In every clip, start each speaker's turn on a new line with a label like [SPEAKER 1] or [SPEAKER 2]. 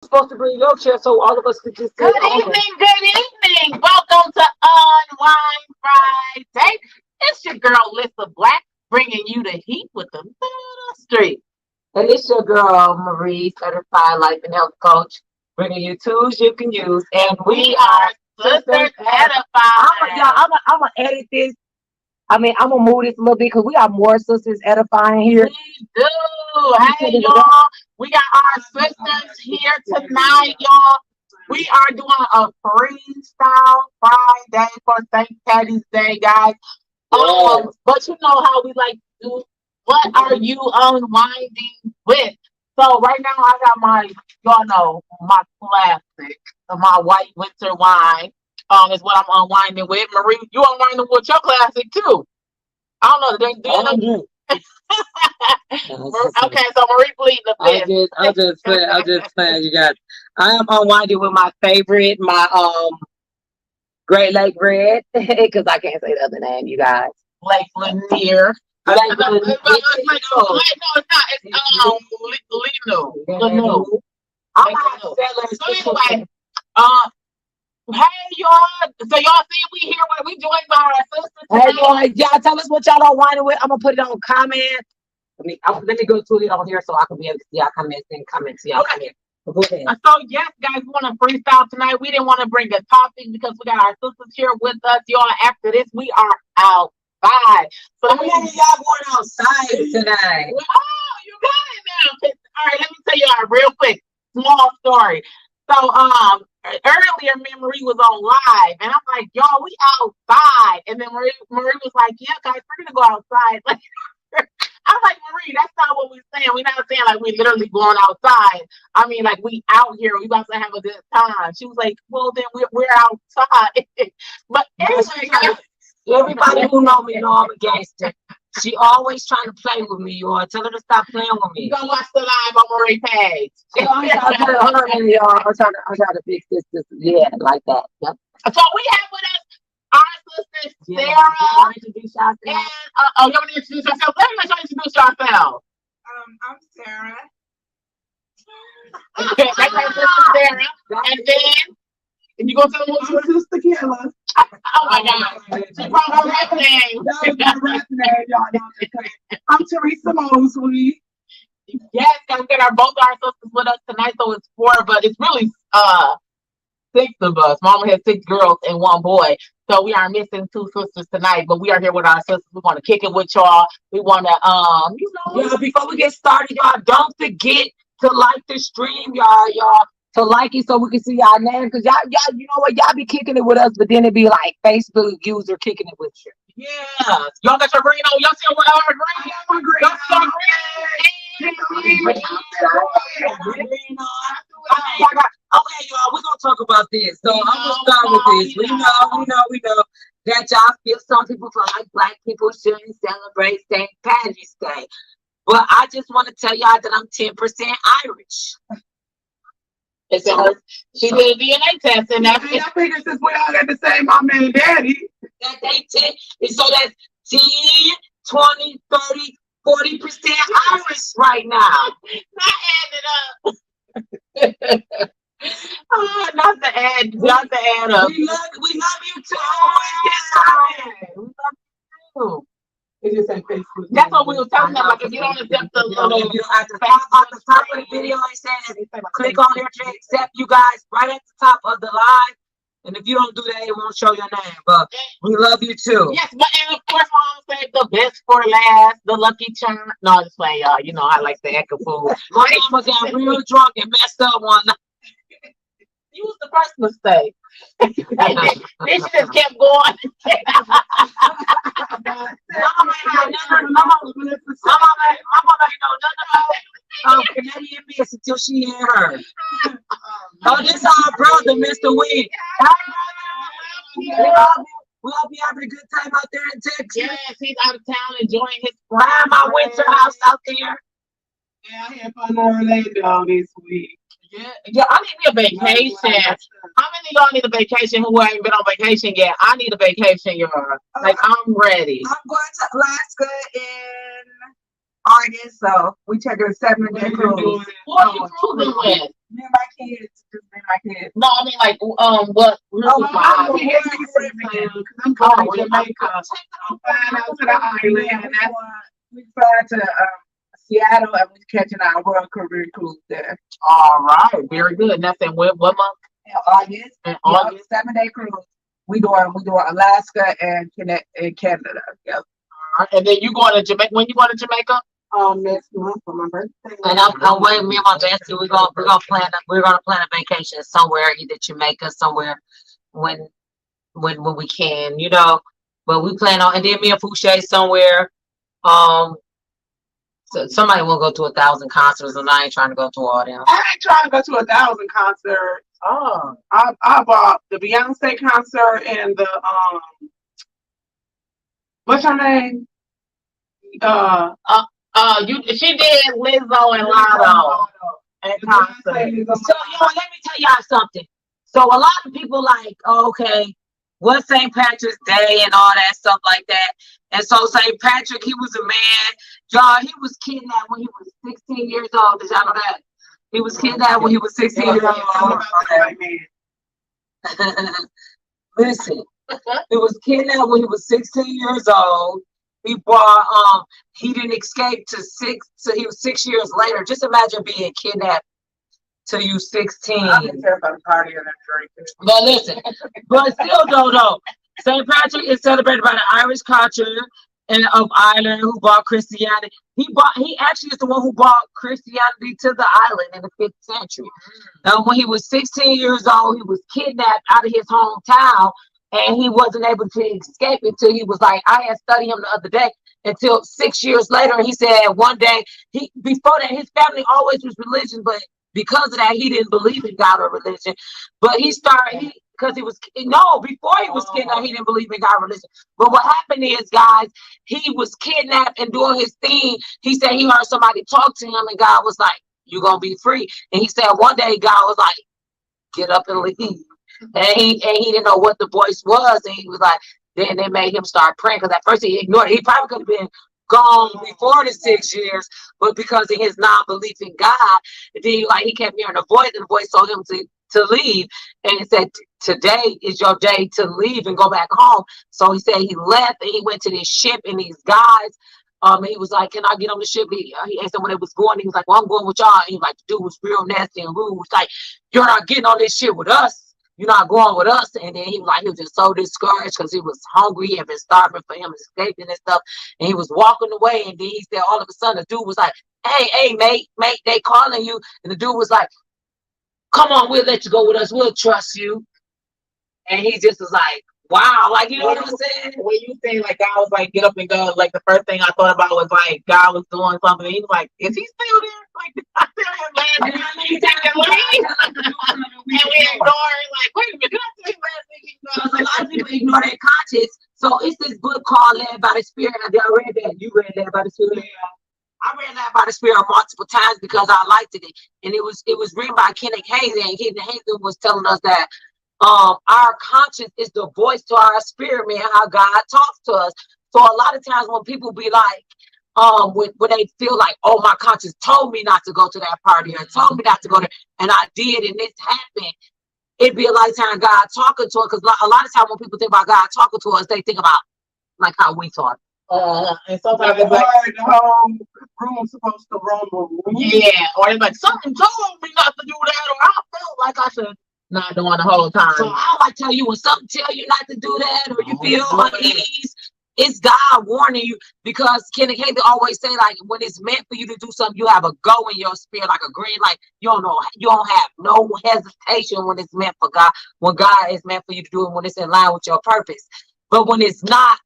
[SPEAKER 1] Supposed to bring your chair so all of us could just sit
[SPEAKER 2] Good
[SPEAKER 1] on it.
[SPEAKER 2] evening, good evening. Welcome to Unwind Friday. It's your girl, Lissa Black, bringing you the heat with the street.
[SPEAKER 1] And it's your girl, Marie, certified life and health coach, bringing you tools you can use. And
[SPEAKER 2] We
[SPEAKER 1] we
[SPEAKER 2] are
[SPEAKER 1] are
[SPEAKER 2] Sisters
[SPEAKER 1] Sisters Edifying.
[SPEAKER 2] Edified.
[SPEAKER 1] I'm going to edit this. I'm going to move this a little bit because we are more Sisters Edifying here.
[SPEAKER 2] We do. Hey, y'all. We got our sisters here tonight, y'all. We are doing a freestyle Friday for St. Patty's Day, guys. But you know how we like to do. What are you unwinding with? So right now I got y'all know, my classic, my white winter wine. Is what I'm unwinding with. Marie, you unwinding with your classic too. I don't know. Do you know? Okay, so Marie pleading the fifth.
[SPEAKER 1] I'm just playing, you guys. I am unwinding with my favorite, my Great Lake Red, because I can't say the other name, you guys.
[SPEAKER 2] Lake Lanier.
[SPEAKER 1] Lake
[SPEAKER 2] No,
[SPEAKER 1] Lanier.
[SPEAKER 2] it's not. It's Lino.
[SPEAKER 1] I'm not selling.
[SPEAKER 2] So anyway, hey y'all. So y'all see we here when we joined by our sisters.
[SPEAKER 1] Hey y'all tell us what y'all unwinding with. I'm gonna put it on comment. Let me go to it on here so I can be able to see y'all comments and comments. Y'all come here. Go ahead.
[SPEAKER 2] So yes, guys, we want to freestyle tonight. We didn't want to bring a topic because we got our sisters here with us. Y'all, after this, we are outside. So
[SPEAKER 1] How many of y'all going outside tonight?
[SPEAKER 2] Oh, you got it now. All right, let me tell y'all real quick, small story. So earlier Marie was on live and I'm like, y'all, we outside. And then Marie was like, yeah, guys, we're gonna go outside. Like I'm like, Marie, that's not what we're saying. We're not saying like we literally going outside. I mean, like we out here, we about to have a good time. She was like, well, then we're outside. But anyway, guys,
[SPEAKER 1] everybody who know me know I'm a gangster. She always trying to play with me, y'all. Tell her to stop playing with me.
[SPEAKER 2] You gonna watch the live on Marie page.
[SPEAKER 1] I'm trying to fix this. Yeah, like that. Yep.
[SPEAKER 2] So we have with us our sister Sarah.
[SPEAKER 1] Introduce yourself.
[SPEAKER 2] And you want to introduce yourself? Let me let you introduce yourself.
[SPEAKER 3] I'm Sarah.
[SPEAKER 2] Okay, that's our sister Sarah. And then you gonna tell them what
[SPEAKER 3] I'm Sister Killa.
[SPEAKER 2] oh my god. She brought her rap name.
[SPEAKER 3] That was my rap name, y'all know. I'm Teresa Mosley.
[SPEAKER 2] Yes, guys, we got both our sisters with us tonight, so it's four, but it's really six of us. Mama has six girls and one boy. So we are missing two sisters tonight, but we are here with our sisters. We want to kick it with y'all. We want to
[SPEAKER 1] Yeah, before we get started, y'all, don't forget to like the stream, y'all. To like it so we can see y'all name. Cause y'all, you know what, y'all be kicking it with us, but then it be like Facebook user kicking it with you.
[SPEAKER 2] Yeah. Y'all got your green on. Y'all see what our green?
[SPEAKER 3] I'm green.
[SPEAKER 2] Y'all see our green?
[SPEAKER 1] Okay, y'all, we're gonna talk about this. So I'm gonna start with this. We know that y'all feel some people feel like black people shouldn't celebrate St. Patty's Day. But I just want to tell y'all that I'm 10% Irish.
[SPEAKER 2] It's her. She did a DNA test, and that's
[SPEAKER 3] I figure since we all got the same mama and daddy.
[SPEAKER 1] That they 10, and so that's 10, 20, 30, 40% Irish right now.
[SPEAKER 2] not adding up. Not the add up.
[SPEAKER 1] We love you too. Always
[SPEAKER 2] We love you.
[SPEAKER 3] It just said Facebook.
[SPEAKER 2] That's what we were talking about. Like if you don't accept the little
[SPEAKER 1] at the top of the video, it says click on here to accept you guys right at the top of the live. And if you don't do that, it won't show your name. But we love you too.
[SPEAKER 2] Yes, but and of course, Mom said the best for last, the lucky charm. No, I'm just playing, y'all. You know, I like the echo food.
[SPEAKER 1] My mama got real drunk and messed up one night.
[SPEAKER 2] You was the first mistake. Then she just kept going.
[SPEAKER 1] Mama ain't know nothing about Canadian Miss until she had her. Oh, this is our brother, Mr. Wynn. We hope you having a good time out there in Texas.
[SPEAKER 2] Yes, he's out of town enjoying his
[SPEAKER 1] Buy my winter house out there.
[SPEAKER 3] Yeah, I had fun in Orlando this week.
[SPEAKER 2] Yeah, I need me a vacation. How many of y'all need a vacation who ain't been on vacation yet? I need a vacation, y'all. Like, I'm ready.
[SPEAKER 3] I'm going to Alaska in August, so we taking a 7-day cruise.
[SPEAKER 2] Who are you cruising with?
[SPEAKER 3] Me and my kids, just me and my kids.
[SPEAKER 2] No, I mean like what?
[SPEAKER 3] Oh, I'm here to Caribbean, 'cause I'm going to Jamaica. I'm flying out to the island, and we flying to Seattle, and we catching our World Caribbean cruise there
[SPEAKER 2] All right, very good. And that's in what month?
[SPEAKER 3] in August.
[SPEAKER 2] In
[SPEAKER 3] Yeah,
[SPEAKER 2] August.
[SPEAKER 3] 7-day cruise. We doing Alaska and Canada. Yep.
[SPEAKER 2] All right. And then you going to Jamaica? When you going to Jamaica?
[SPEAKER 3] Next month for my birthday.
[SPEAKER 1] And I'm waiting. Me and my bestie, we're gonna plan a vacation somewhere, either Jamaica, somewhere when we can, you know. But we plan on, and then me and Fouché somewhere. So somebody will go to 1,000 concerts, and I ain't trying to go to all them.
[SPEAKER 3] I ain't trying to go to 1,000 concerts.
[SPEAKER 2] Oh,
[SPEAKER 3] I bought the Beyonce concert and the what's her name?
[SPEAKER 2] she did Lizzo and Lotto at concert.
[SPEAKER 1] So, let me tell y'all something. So, a lot of people like, oh, okay, what's St. Patrick's Day and all that stuff like that. And so, St. Patrick, he was a man. Y'all, he was kidnapped when he was 16 years old. Did y'all know that? He was kidnapped when he was 16 years old. Listen, he was kidnapped when he was 16 years old. He brought, he didn't escape so he was 6 years later. Just imagine being kidnapped till you 16.
[SPEAKER 3] I'm just here for the party and the drink.
[SPEAKER 1] But listen, but still though, St. Patrick is celebrated by the Irish culture and of Ireland who brought Christianity. He actually is the one who brought Christianity to the island in the 5th century. When he was 16 years old, he was kidnapped out of his hometown, and he wasn't able to escape until he was like, I had studied him the other day, until 6 years later. And he said one day, before that, his family always was religious, but because of that, he didn't believe in God or religion. But before he was kidnapped, he didn't believe in God or religion. But what happened is, guys, he was kidnapped and doing his thing. He said he heard somebody talk to him, and God was like, you're going to be free. And he said one day, God was like, get up and leave. And he didn't know what the voice was. And he was like, then they made him start praying, because at first he ignored it. He probably could have been gone before the 6 years, but because of his non-belief in God, then he kept hearing a voice, and the voice told him to leave. And it said, today is your day to leave and go back home. So he said he left, and he went to this ship, and these guys, and he was like, can I get on the ship? He asked them when it was going. He was like, well, I'm going with y'all. And he was like, the dude was real nasty and rude. He was like, you're not getting on this ship with us. You're not going with us. And then he was just so discouraged because he was hungry. He had been starving for him escaping and stuff. And he was walking away. And then he said, all of a sudden, the dude was like, hey, mate, they calling you. And the dude was like, come on, we'll let you go with us. We'll trust you. And he just was like, wow, you know what I'm saying?
[SPEAKER 2] When you say God was like, get up and go, the first thing I thought about was God was doing something. And he was like, is he still there? I feel him last week. He taking leave. And we ignore it. Wait a minute, did I tell you last week?
[SPEAKER 1] Because a lot of people ignore their conscience. So it's this book called Led by the Spirit. Have y'all read that? You read Led by the Spirit? Yeah. I read Led by the Spirit multiple times because I liked it. And it was written by Kenneth Hagin. And Kenneth Hagin was telling us that our conscience is the voice to our spirit, man, how God talks to us. So a lot of times when people be like, when they feel like, oh, my conscience told me not to go to that party or told me not to go there, and I did, and this happened, it'd be a lot of time God talking to us, because a lot of times when people think about God talking to us, they think about how we talk.
[SPEAKER 2] And sometimes
[SPEAKER 3] it's the whole room's supposed to roam.
[SPEAKER 2] Yeah, or it's like, something told me not to do that, or I felt like I should not doing the whole time.
[SPEAKER 1] So I tell you, when something tell you not to do that, or you feel unease, it's God warning you, because Kenneth Hagin always say, when it's meant for you to do something, you have a go in your spirit, like a green light. You don't have no hesitation when it's meant for God, when God is meant for you to do it, when it's in line with your purpose. But when it's not,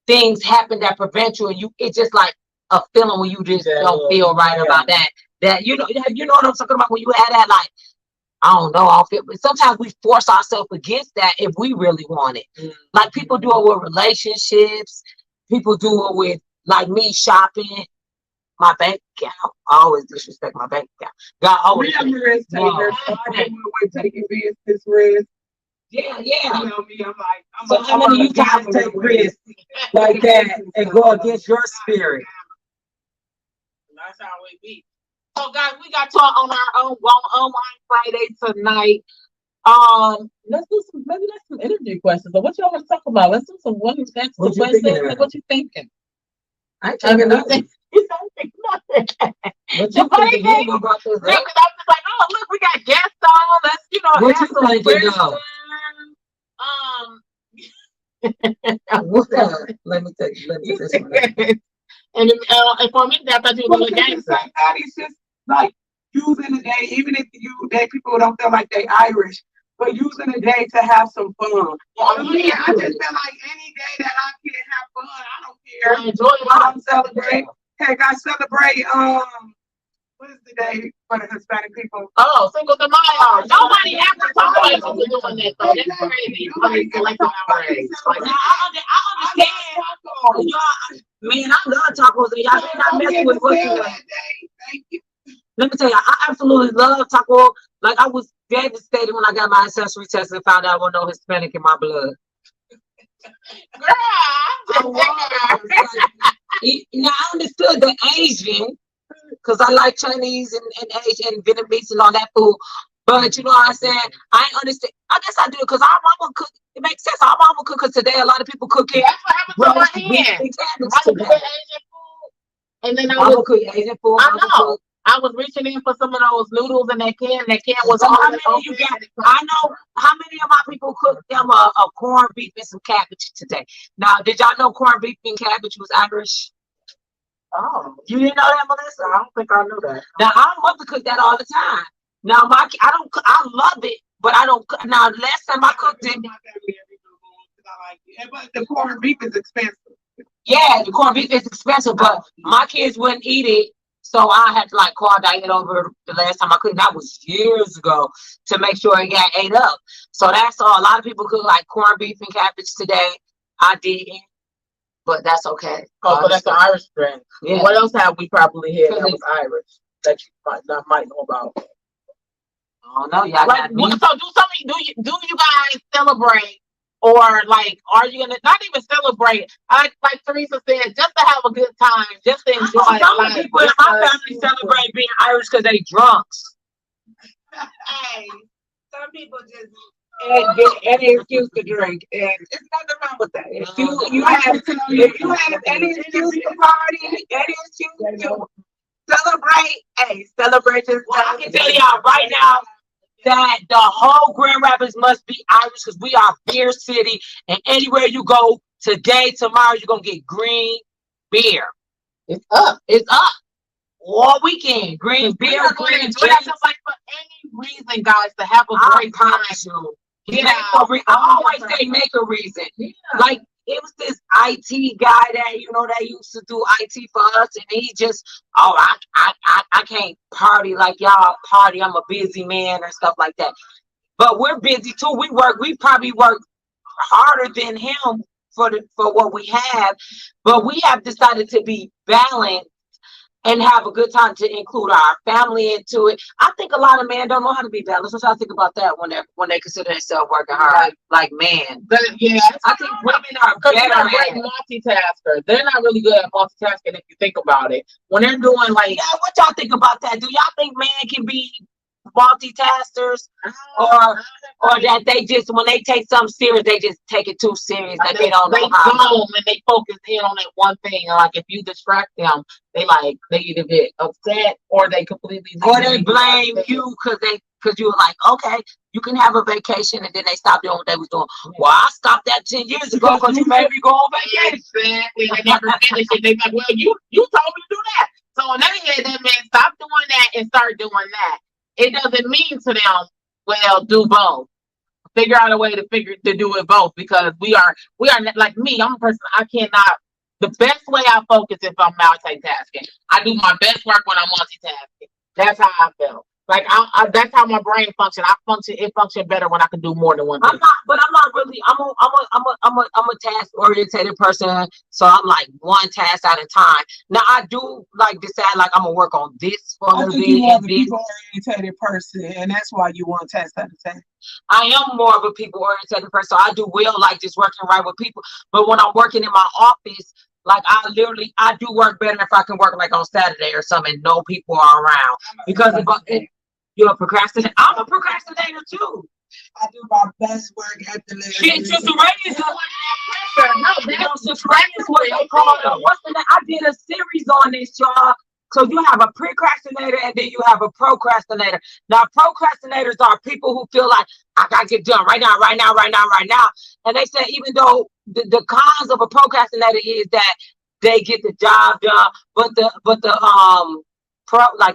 [SPEAKER 1] things happen that prevent you, and it's just like a feeling when you just don't feel right about that. That you know what I'm talking about, when you had that I don't know, I don't feel, but sometimes we force ourselves against that if we really want it. People do it with relationships, people do it with me shopping, my bank account. I always disrespect my bank account. God always
[SPEAKER 3] risk takers. Taking business risk.
[SPEAKER 1] Yeah.
[SPEAKER 3] You know me,
[SPEAKER 1] so how many of you guys take risks like that and go against your spirit?
[SPEAKER 2] That's how we be. So guys, we got y'all on our own online Friday tonight. Let's do some interview questions. But what y'all want to talk about? Let's do some women's questions.
[SPEAKER 1] What you thinking about?
[SPEAKER 2] What you thinking?
[SPEAKER 1] I ain't thinking nothing.
[SPEAKER 2] You don't think nothing.
[SPEAKER 1] What you
[SPEAKER 2] funny
[SPEAKER 1] thinking
[SPEAKER 2] thing-
[SPEAKER 1] about this?
[SPEAKER 2] Because I'm just like, oh look, we got guests on. Let's
[SPEAKER 1] What
[SPEAKER 2] ask
[SPEAKER 1] you
[SPEAKER 2] some
[SPEAKER 1] thinking
[SPEAKER 2] questions.
[SPEAKER 1] of? What the? Let me tell you something.
[SPEAKER 2] And for me, I thought you
[SPEAKER 3] Well,
[SPEAKER 2] was a
[SPEAKER 3] because
[SPEAKER 2] gangster.
[SPEAKER 3] St. Patty's just like using the day, even if people don't feel like they Irish, but using the day to have some fun. I just feel like any day that I can have fun, I don't care.
[SPEAKER 2] Enjoy
[SPEAKER 3] I
[SPEAKER 2] life.
[SPEAKER 3] don't celebrate. Heck, I celebrate what is the day for the Hispanic people?
[SPEAKER 2] Oh, Cinco de Mayo. Nobody ever told us to be doing that though. That's crazy. Nobody collecting our age. Like,
[SPEAKER 1] Now, I understand. Y'all, man, I love tacos, and y'all may not mess with what you.
[SPEAKER 3] Thank you.
[SPEAKER 1] Let me tell you, I absolutely love taco. Like, I was devastated when I got my ancestry test and found out I wasn't no Hispanic in my blood.
[SPEAKER 2] girl,
[SPEAKER 1] Now, I understood the Asian, because I like Chinese and Asian and Vietnamese and all that food. But you know what I'm saying? I ain't understand. I guess I do, because our mama cook. It makes sense. Our mama cook, because today a lot of people cook it.
[SPEAKER 2] that's what happened to my
[SPEAKER 1] Beef
[SPEAKER 2] hand.
[SPEAKER 1] and cabbage
[SPEAKER 2] I was
[SPEAKER 1] today.
[SPEAKER 2] cooking Asian food, and then
[SPEAKER 1] Mama cook Asian food.
[SPEAKER 2] I
[SPEAKER 1] mama
[SPEAKER 2] know.
[SPEAKER 1] cook-
[SPEAKER 2] I was reaching in for some of those noodles in that can. That can was
[SPEAKER 1] So
[SPEAKER 2] all
[SPEAKER 1] how many you got? I know how many of my people cooked them a corned beef and some cabbage today. Now, did y'all know corned beef and cabbage was Irish?
[SPEAKER 2] Oh,
[SPEAKER 1] You didn't know that, Melissa?
[SPEAKER 2] I don't think I knew that.
[SPEAKER 1] Now, our mother cooked that all the time. Now, I love it, but I don't. Now, last time I cooked it,
[SPEAKER 3] But the corned beef is expensive.
[SPEAKER 1] yeah, the corned beef is expensive, but my kids wouldn't eat it. So I had to like call Diane over the last time I cooked. That was years ago, to make sure it got ate up. So that's all. A lot of people cook like corned beef and cabbage today. I didn't, but that's okay.
[SPEAKER 2] Oh, so that's the Irish drink.
[SPEAKER 1] Yeah.
[SPEAKER 2] What else have we probably had that was Irish that you might know about?
[SPEAKER 1] I don't know. Y'all
[SPEAKER 2] Like,
[SPEAKER 1] got me.
[SPEAKER 2] so do you guys celebrate, or like, are you gonna not even celebrate? Like Teresa said, just to have a good time, just to enjoy
[SPEAKER 1] Some
[SPEAKER 2] life.
[SPEAKER 1] people in my family celebrate being Irish because they drunks.
[SPEAKER 3] Hey, some people just get any excuse to drink, and it's nothing wrong with that. If you have any excuse to party, any excuse to celebrate, hey, celebrate yourself.
[SPEAKER 1] Well, I can tell y'all right now that the whole Grand Rapids must be Irish, because we are beer city, and anywhere you go today, tomorrow, you're gonna get green beer.
[SPEAKER 2] It's up.
[SPEAKER 1] It's up all weekend. Green
[SPEAKER 2] We
[SPEAKER 1] beer,
[SPEAKER 2] are going to
[SPEAKER 1] green
[SPEAKER 2] enjoy
[SPEAKER 1] beer.
[SPEAKER 2] ourselves, like, for any reason, guys, to have a
[SPEAKER 1] I
[SPEAKER 2] great time.
[SPEAKER 1] promise you.
[SPEAKER 2] Yeah.
[SPEAKER 1] I always say make a reason. Like, it was this IT guy that used to do IT for us, and he just, I can't party like y'all party. I'm a busy man and stuff like that. But we're busy too. We probably work harder than him for what we have, but we have decided to be balanced and have a good time, to include our family into it. I think a lot of men don't know how to be balanced. What y'all think about that when they consider themselves working hard? Like man.
[SPEAKER 2] But yeah,
[SPEAKER 1] I think women are
[SPEAKER 2] because they're
[SPEAKER 1] better
[SPEAKER 2] a great
[SPEAKER 1] at it.
[SPEAKER 2] multitasker. They're not really good at multitasking if you think about it. When they're doing like,
[SPEAKER 1] Yeah, what y'all think about that? Do y'all think men can be multitaskers, or that they just, when they take something serious, they just take it too serious, that they don't know how?
[SPEAKER 2] go and they focus in on that one thing. And like, if you distract them, they either get upset or they completely
[SPEAKER 1] Or they blame you because you were like, okay, you can have a vacation, and then they stop doing what they was doing. Well, I stopped that 10 years ago because you made me go on vacation.
[SPEAKER 2] Exactly. They never finish it. They like, well, you told me to do that. So in their head, that means stop doing that and start doing that. It doesn't mean to them, well, do both. Figure out a way to do it both, because we are like me. I'm a person, I cannot. The best way I focus if I'm multitasking, I do my best work when I'm multitasking. That's how I feel. Like that's how my brain functions. It functions better when I can do more than one thing.
[SPEAKER 1] I'm not really. I'm a task oriented person, so I'm like one task at a time. Now I do like decide like I'm gonna work on this for a
[SPEAKER 3] I
[SPEAKER 1] little
[SPEAKER 3] think
[SPEAKER 1] bit
[SPEAKER 3] you are
[SPEAKER 1] and
[SPEAKER 3] the
[SPEAKER 1] this.
[SPEAKER 3] people oriented person, and that's why you want task at a time.
[SPEAKER 1] I am more of a people oriented person, so I do well like just working right with people. But when I'm working in my office, Like I do work better if I can work like on Saturday or something. No people are around because if you're a procrastinator. I'm a procrastinator too.
[SPEAKER 3] I do my best work at the last
[SPEAKER 1] Shit,
[SPEAKER 3] minute.
[SPEAKER 1] Sister Ray is Sister Ray is what they call it. What's the name? I did a series on this, y'all. So you have a procrastinator and then you have a procrastinator. Now, procrastinators are people who feel like I gotta get done right now, right now, right now, right now. And they say even though the cons of a procrastinator is that they get the job done, but the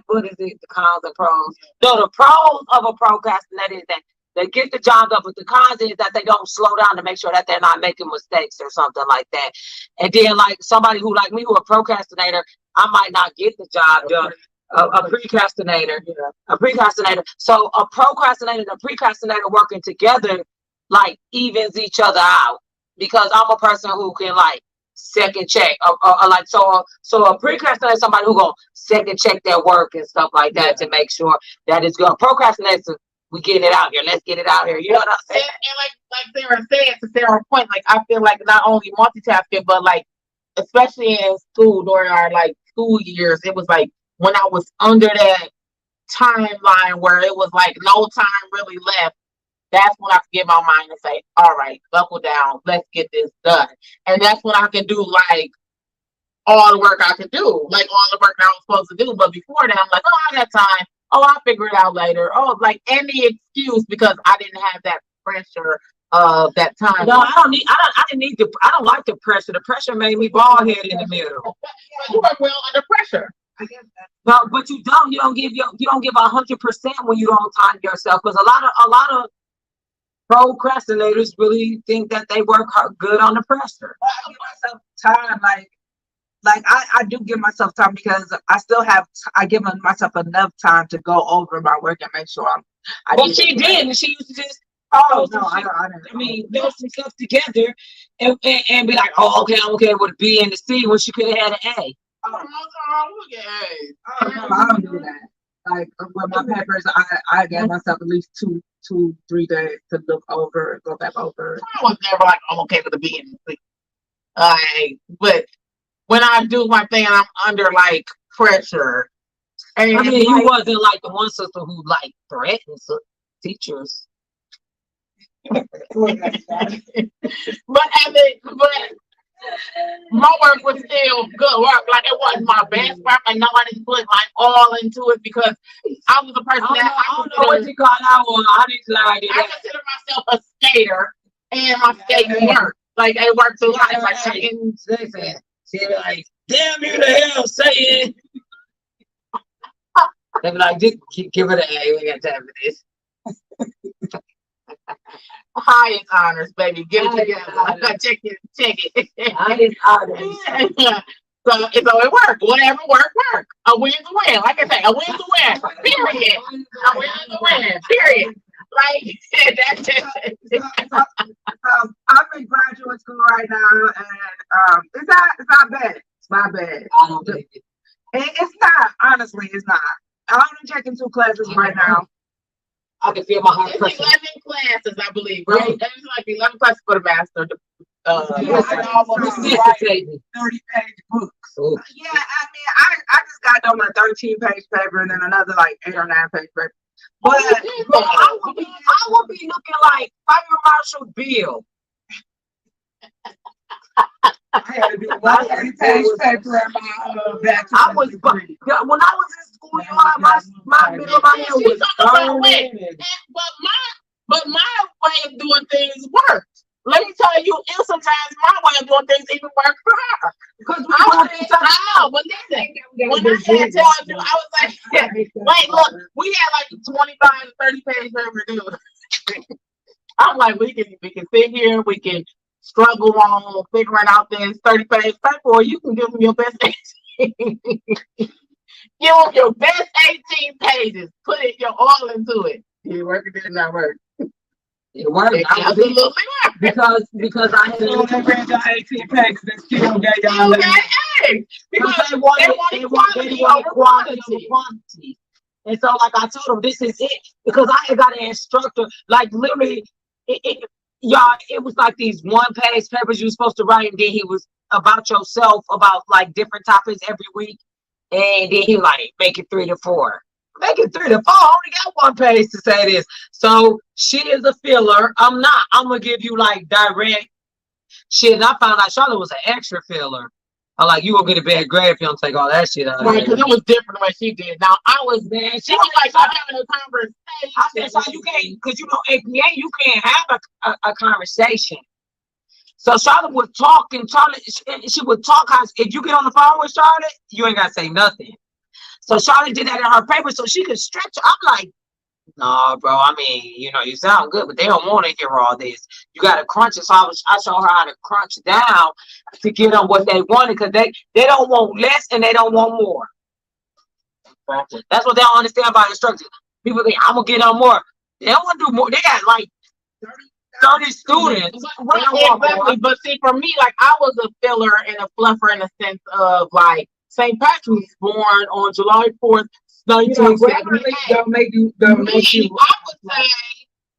[SPEAKER 1] what is it? The cons and pros. No, the pros of a procrastinator is that they get the job done, but the cons is that they don't slow down to make sure that they're not making mistakes or something like that. And then like somebody who like me who a procrastinator, I might not get the job done. A procrastinator. So a procrastinator and a procrastinator working together like evens each other out because I'm a person who can like second check or like so a procrastinator is somebody who gonna second check their work and stuff like that to make sure that it's good. Procrastinator, we getting it out here. Let's get it out here. You know what I'm saying?
[SPEAKER 2] And like Sarah said, to Sarah's point, like I feel like not only multitasking, but like especially in school during our like school years, it was like when I was under that timeline where it was like no time really left. That's when I can get my mind and say, all right, buckle down, let's get this done. And that's when I can do like all the work I can do, like all the work that I was supposed to do. But before that, I'm like, oh, I got time. Oh, I'll figure it out later. Oh, like any excuse because I didn't have that pressure of that time.
[SPEAKER 1] No, I don't like the pressure. The pressure made me bald headed in the middle.
[SPEAKER 2] You work well under pressure.
[SPEAKER 3] I guess that's
[SPEAKER 1] But you don't give 100% when you don't time yourself because a lot of procrastinators really think that they work good under pressure.
[SPEAKER 3] I give myself time, like I do give myself time because I give myself enough time to go over my work and make sure
[SPEAKER 1] Well, she didn't. She used to just
[SPEAKER 3] I didn't.
[SPEAKER 1] I mean, throw some stuff together and be like, oh, okay, I'm okay with a B and a C when she could have had an A.
[SPEAKER 2] Look at
[SPEAKER 3] I don't do that. Like with my papers, I gave myself at least 2-3 days to look over, go back over.
[SPEAKER 2] I was never like I'm okay with the B and the C. But when I do my thing, I'm under like pressure. And
[SPEAKER 1] I mean, you wasn't like the one sister who like threatened teachers.
[SPEAKER 2] but my work was still good work. Like it wasn't my best work, and nobody put like all into it because I was a person
[SPEAKER 1] I don't know what you call that one. I didn't like it.
[SPEAKER 2] I consider myself a skater, and my skating work. Like it worked a lot. Like
[SPEAKER 1] she be like, damn you the hell, say it. They be like, just give it an A. We got time for this.
[SPEAKER 2] Highest honors, baby. Get it together. Check it.
[SPEAKER 1] Highest honors.
[SPEAKER 2] So it worked. Whatever work. A win's a win. Like I say, a win's a win. Period. A win's a win. Period. Like that's it.
[SPEAKER 3] I'm in graduate school right now, and it's not bad. It's not bad.
[SPEAKER 1] I don't think it.
[SPEAKER 3] It's not. Honestly, it's not. I'm only taking 2 classes right now.
[SPEAKER 1] I can feel my heart
[SPEAKER 2] It's
[SPEAKER 1] pressure.
[SPEAKER 2] 11 classes, I believe, right? It's like 11 classes for the master.
[SPEAKER 1] Necessitating.
[SPEAKER 3] 30-page books.
[SPEAKER 1] Oh.
[SPEAKER 3] Yeah, I mean, I just got done with a 13-page paper and then another like 8 or 9-page paper. But
[SPEAKER 1] I will be looking like Fire Marshal Bill.
[SPEAKER 3] I had to do one 30-page paper at my bachelor's
[SPEAKER 1] I was
[SPEAKER 3] degree.
[SPEAKER 1] when I was in school, you know, my middle of my hair was burning.
[SPEAKER 2] But my way of doing things worked. Let me tell you, sometimes my way of doing things even worked for her.
[SPEAKER 1] Because
[SPEAKER 2] I know, but listen, when I had told you, I was like, wait, look, we had like 25 to 30 page paper due. I'm like, we can sit here, we can struggle on figuring out this 30-page paper, or you can give them your best 18. Give them your best 18 pages. Put your all into it. Did it work or did it not work?
[SPEAKER 1] it worked. Because I had
[SPEAKER 3] I read y'all 18 pages and still gave y'all that.
[SPEAKER 2] Because
[SPEAKER 1] they wanted quantity. And so, like I told them, this is it. Because I had got an instructor, like literally, y'all, it was like these 1-page papers you were supposed to write, and then he was about yourself, about like different topics every week. And then he like, make it 3 to 4. Make it 3 to 4. I only got one page to say this. So she is a filler. I'm not. I'm gonna give you like direct shit. And I found out Charlotte was an extra filler. I'm like, you gonna get a bad grade if you don't take all that shit out.
[SPEAKER 2] Right, because it was different the way she did. Now I was
[SPEAKER 1] Man,
[SPEAKER 2] she was like, I'm having a conversation.
[SPEAKER 1] I said, so you can't, because you know, APA, you can't have a conversation. So Charlotte would talk, and she would talk. How if you get on the phone with Charlotte, you ain't gotta say nothing. So Charlotte did that in her paper so she could stretch. I'm like, no, bro. I mean, you know, you sound good, but they don't want to hear all this. You got to crunch it. So I showed her how to crunch down to get them what they wanted, because they don't want less and they don't want more. Exactly. That's what they don't understand about instructors. People think, I'm going to get them more. They don't want to do more. They got like 30 students.
[SPEAKER 2] Exactly. But see, for me, like, I was a filler and a fluffer in the sense of, like, St. Patrick's was born on July 4th, 1978.
[SPEAKER 3] Don't make you.
[SPEAKER 2] I would say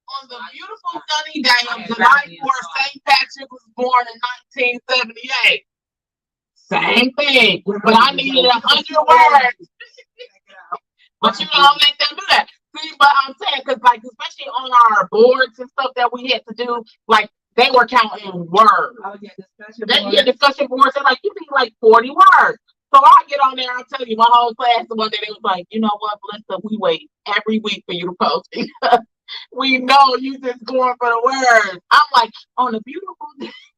[SPEAKER 2] on the beautiful sunny day of July 4th, St. Patrick was born in 1978. Same thing, but I needed 100 words. But you don't let them do that. See, but I'm saying, because like, especially on our boards and stuff that we had to do, like, they were counting words.
[SPEAKER 3] Oh, yeah,
[SPEAKER 2] discussion boards, they're like, you need like 40 words. So I get on there, I tell you, my whole class the one day, they was like, you know what, Melissa, we wait every week for you to post because we know you just going for the words. I'm like, on a beautiful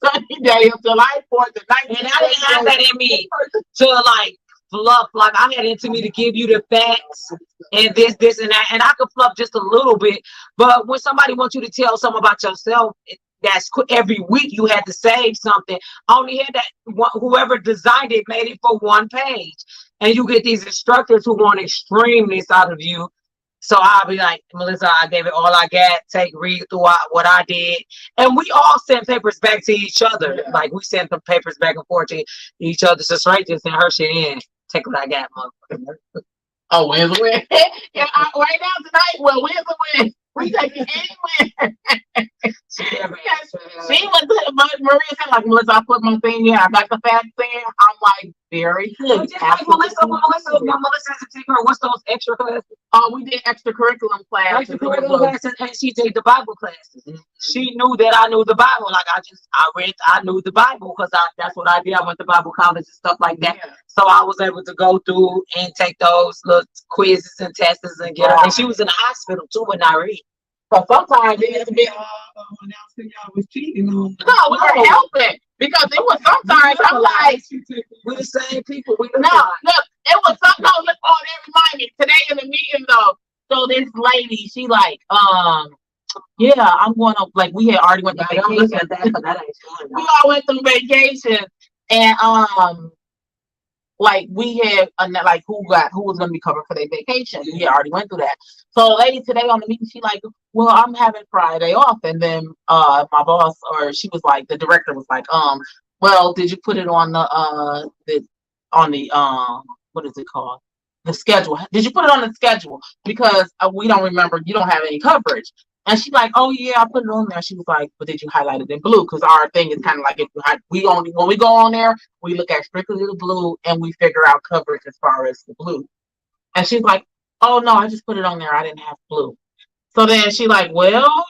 [SPEAKER 2] sunny day of July 4th, and I didn't
[SPEAKER 1] have that in me to like fluff. Like I had it in me to give you the facts and this, and that, and I could fluff just a little bit. But when somebody wants you to tell something about yourself, that's every week you had to save something. I only had that whoever designed it made it for one page, and you get these instructors who want extremeness out of you. So I'll be like, Melissa, I gave it all I got. Read through what I did, and we all sent papers back to each other. Yeah. Like we sent the papers back and forth to each other. So right, just send her shit in. Take what I got, motherfucker.
[SPEAKER 2] Oh, win the win. Yeah, right now tonight, well, win the win. We take it anywhere. She was, but Maria said, like, Melissa, I put my thing in. I got the facts in. I'm like, very good.
[SPEAKER 1] Just like Melissa has to take her. What's those extra classes?
[SPEAKER 2] We did extracurriculum classes.
[SPEAKER 1] And she did the Bible classes. Mm-hmm. She knew that I knew the Bible. Like I knew the Bible because that's what I did. I went to Bible college and stuff like that. Yeah. So I was able to go through and take those little quizzes and tests and get her. And she was in the hospital too with Nyree.
[SPEAKER 2] So sometimes it used to be
[SPEAKER 3] was cheating on.
[SPEAKER 2] No, we were helping because it was sometimes I'm like,
[SPEAKER 1] we're the same people.
[SPEAKER 2] Look, it was sometimes look on every morning. Today in the meeting though, so this lady, she like, yeah, I'm going to, like, we had already went to vacation. We all went to vacation, and like we had like who was gonna be covered for their vacation. We had already went through that. So the lady today on the meeting, she like, well, I'm having Friday off, and then my boss, or she was like, the director was like, well, did you put it on the what is it called? The schedule. Did you put it on the schedule? Because we don't remember, you don't have any coverage. And she's like, oh yeah, I put it on there. She was like, but did you highlight it in blue? Because our thing is kind of like, when we go on there, we look at strictly the blue and we figure out coverage as far as the blue. And she's like, oh no, I just put it on there. I didn't have blue. So then she's like, well,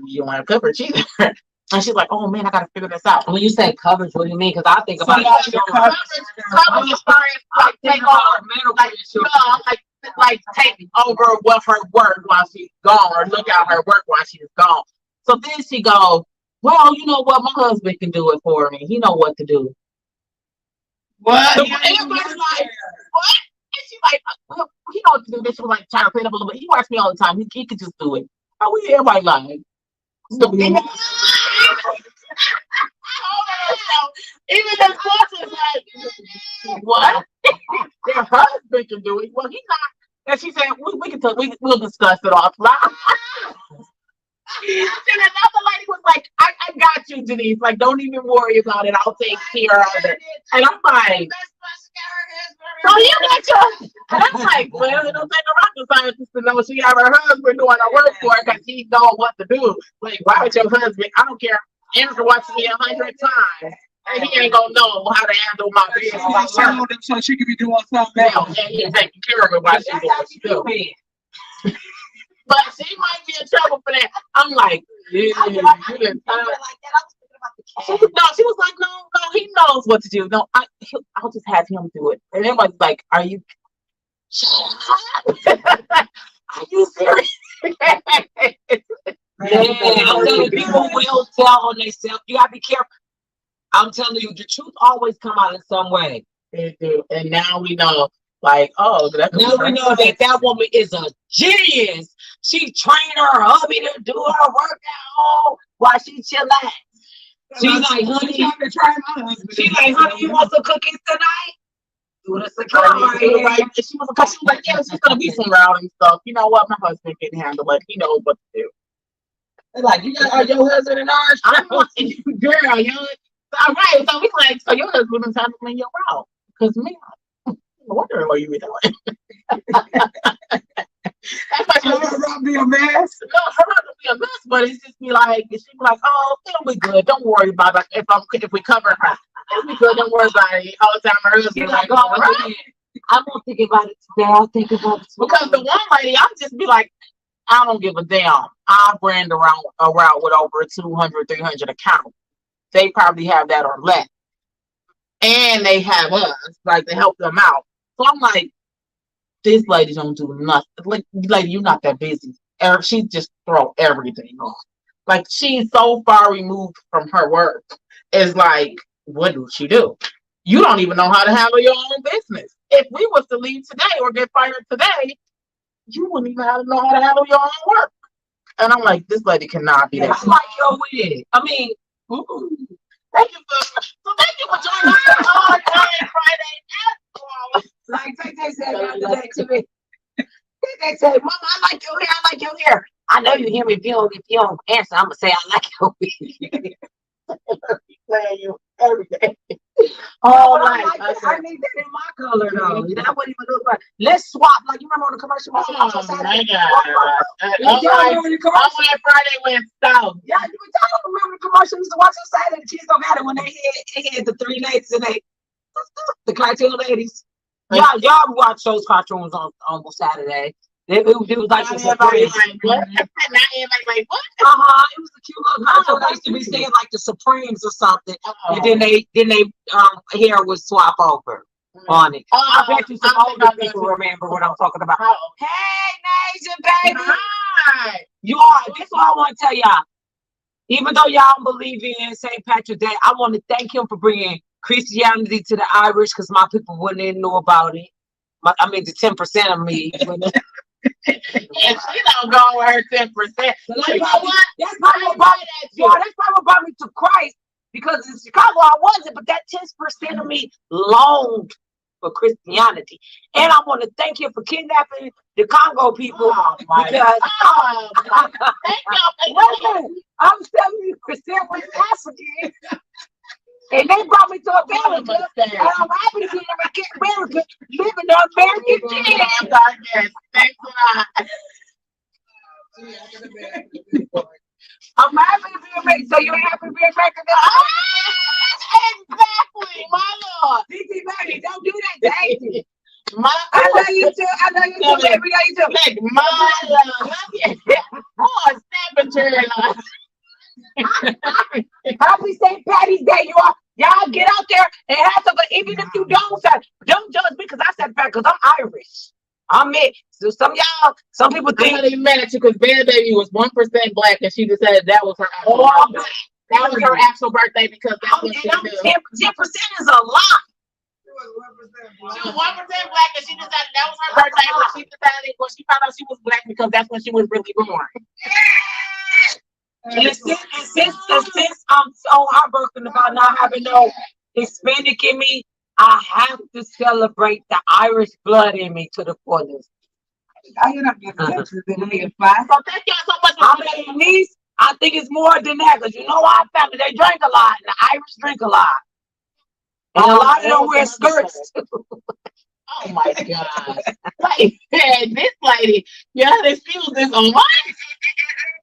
[SPEAKER 2] you don't have coverage either. And she's like, oh man, I got to figure this out.
[SPEAKER 1] When you say coverage, what do you mean? Because I think about
[SPEAKER 2] coverage as far as like take over, like take over what her work while she's gone, or look at her work while she's gone. So then she goes, well, you know what? My husband can do it for me. He know what to do.
[SPEAKER 3] What?
[SPEAKER 2] So everybody's like, what? And she's like, well, he know what to do. Then she was like trying to clean up a little bit. He watched me all the time. He could just do it. Oh, we everybody like. Even the boss is like, what? Their husband can do it. Well, he's not. And she said, we'll discuss it offline. And another lady was like, I got you, Denise. Like, don't even worry about it. I'll take care of it. And I'm like, so you got your. And I'm like, well, it don't take a rocket scientist to know she have her husband doing her work for her because she know what to do. Like, why would your husband? I don't care. Andrew watched me 100 times. And he ain't gonna know how to handle my business.
[SPEAKER 3] So she could be doing something else.
[SPEAKER 2] And he's taking care of it while she's doing what she doing. But she might be in trouble for that. I'm like, yeah, you didn't She was like, no, he knows what to do. No, I'll just have him do it. And everybody's like, are you? Shut up. Are you serious?
[SPEAKER 1] Yeah, I'm telling you, people will tell on themselves. You gotta be careful. I'm telling you, the truth always come out in some way.
[SPEAKER 2] They do. And now we know, like, oh,
[SPEAKER 1] now we know that woman is a genius. She trained her hubby to do her workout while she chillax. She's like, honey, you want some cookies tonight? Do the cigar.
[SPEAKER 2] She was like, yeah, she's gonna be some rowdy stuff. You know what? My husband can handle it. He knows what to do.
[SPEAKER 1] They're like, are your husband and ours?
[SPEAKER 2] I'm like, girl, you know. All right, so he's like, so your husband is handling your route. Because me, I wonder what you were doing. That's why
[SPEAKER 3] She'll be a mess.
[SPEAKER 2] No, her route will be a mess, but it's just be like, she'll be like, oh, it'll be good. Don't worry about it. If we cover her, it'll be good. Don't worry about it. All the time, her husband like, oh, right.
[SPEAKER 1] I won't think about it today. I'll think about it tomorrow.
[SPEAKER 2] Because the one lady, I'll just be like, I don't give a damn. I brand around a route with over 200, 300 accounts. They probably have that or less. And they have us, like, to help them out. So I'm like, this lady don't do nothing. Like, you're not that busy. She just throw everything off. Like, she's so far removed from her work. It's like, what do she do? You don't even know how to handle your own business. If we was to leave today or get fired today, you wouldn't even know how to handle your own work. And I'm like, this lady cannot be that.
[SPEAKER 1] I like your wig. I mean,
[SPEAKER 2] thank you for joining us on Friday.
[SPEAKER 1] Like they said the other day to me. They said, Mama, I like your hair. I know you hear me. If you don't answer, I'm gonna say I like your wig.
[SPEAKER 2] Playing you every day.
[SPEAKER 1] Oh, I need that in my color though. That wouldn't even look right. Let's swap. Like you remember on the commercial?
[SPEAKER 2] Oh my God! Friday went south.
[SPEAKER 1] Yeah, you remember the commercial? We used to watch on Saturday. The kids don't matter when they had the three ladies and the cartoon ladies. Y'all watch those cartoons on Saturday. It was like this.
[SPEAKER 2] Everybody like what? Like what?
[SPEAKER 1] It was a cute little cartoon. They used to be saying like the Supremes or something, and then they hair would swap over on it. I bet you some older people remember what I'm talking about. Hey, Nasia, baby.
[SPEAKER 2] Hi.
[SPEAKER 1] You are. That's what I want to tell y'all. Even though y'all don't believe in St. Patrick's Day, I want to thank him for bringing Christianity to the Irish because my people wouldn't even know about it. I mean, the 10% of me.
[SPEAKER 2] And she don't go with her 10%.
[SPEAKER 1] You know what? That's probably what brought me to Christ. Because in Chicago I wasn't, but that 10% of me longed for Christianity. And I want to thank him for kidnapping the Congo people.
[SPEAKER 2] Thank y'all.
[SPEAKER 1] I'm telling you, Christian was African. And they brought me to America, and I'm happy to be in America, living the American dream.
[SPEAKER 2] Thanks a lot.
[SPEAKER 1] I'm happy to be American. So you're happy to be American?
[SPEAKER 2] Exactly, my lord.
[SPEAKER 1] DT baby, don't do that to Auntie.
[SPEAKER 2] I
[SPEAKER 1] love you too. I love you too, baby. I love you too.
[SPEAKER 2] My love. Oh, snapping cherry.
[SPEAKER 1] Happy St. Patty's Day, y'all get out there and have some. Even if you don't judge me because I said back because I'm Irish. I'm mixed. So some people think.
[SPEAKER 2] I'm not even mad at you because Bad Baby was 1% black and she decided that was her actual birthday. That was her actual birthday because that's what she did.
[SPEAKER 1] 10% is a lot.
[SPEAKER 2] She was 1% black and she decided that was her birthday when she found out she was black because that's when she was really born.
[SPEAKER 1] And since I'm so heartbroken about not having no Hispanic in me, I have to celebrate the Irish blood in me to the fullest.
[SPEAKER 3] I end up getting Texas in me at 5.
[SPEAKER 2] So thank y'all so much.
[SPEAKER 1] I mean, I think it's more than that because you know our family, they drink a lot and the Irish drink a lot. And a lot of them wear skirts.
[SPEAKER 2] Oh my God. Like, this lady, excuse this on what?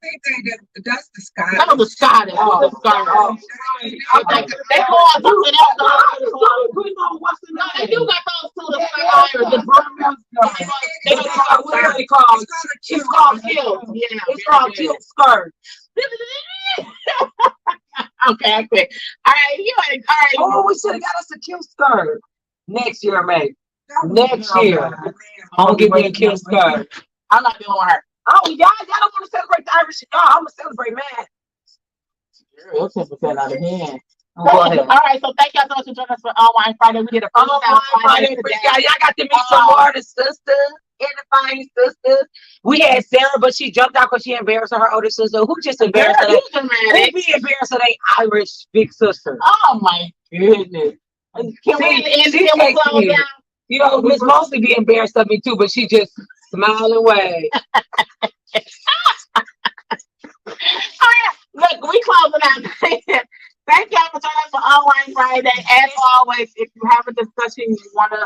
[SPEAKER 3] I think that's
[SPEAKER 2] That was a Scottish.
[SPEAKER 3] Oh,
[SPEAKER 2] What's a Scottish? They go on something else. No, they do got those too. The Scottish, the Brooklyn. They don't call
[SPEAKER 1] What are
[SPEAKER 2] it.
[SPEAKER 1] they called?
[SPEAKER 2] It's called kills. Yeah,
[SPEAKER 1] It's called cute skirt.
[SPEAKER 2] Okay, I quit. All right, you ain't. All right.
[SPEAKER 1] Oh, we should have got us a cute skirt. Next year, maybe. Next year. I'm gonna give me a cute skirt.
[SPEAKER 2] I'm not doing her.
[SPEAKER 1] Oh, y'all don't want to celebrate the Irish. No, I'm gonna celebrate man.
[SPEAKER 2] You're 10% out of hand.
[SPEAKER 1] Go ahead.
[SPEAKER 2] All right, so thank y'all so much for joining us for Wine Friday. We did a freestyle Friday today.
[SPEAKER 1] Y'all got to meet some more of the sisters, edifying sisters. We had Sarah, but she jumped out because she embarrassed her older sister. Who just embarrassed her?
[SPEAKER 2] Girl, you
[SPEAKER 1] Who
[SPEAKER 2] dramatic.
[SPEAKER 1] be embarrassed of they Irish big sister?
[SPEAKER 2] Oh my goodness. Can we end it with close down?
[SPEAKER 1] You know, Miss Mosley be embarrassed of me too, but she just smile away.
[SPEAKER 2] Oh yeah, look, we closing out. Thank y'all for joining us for Online Friday. As always, if you have a discussion, you wanna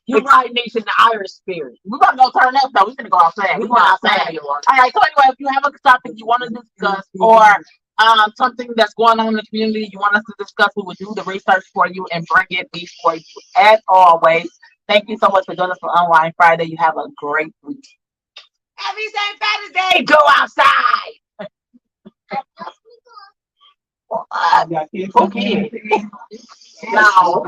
[SPEAKER 1] You right, Nation, the Irish spirit.
[SPEAKER 2] we're gonna go turn up though. We're gonna go outside. We're going outside. All right. So anyway, if you have a topic you want to discuss or something that's going on in the community you want us to discuss, we will do the research for you and bring it before you. As always, thank you so much for joining us for Online Friday. You have a great week.
[SPEAKER 1] Happy St. Patty's Day. Go outside.
[SPEAKER 2] Okay. No.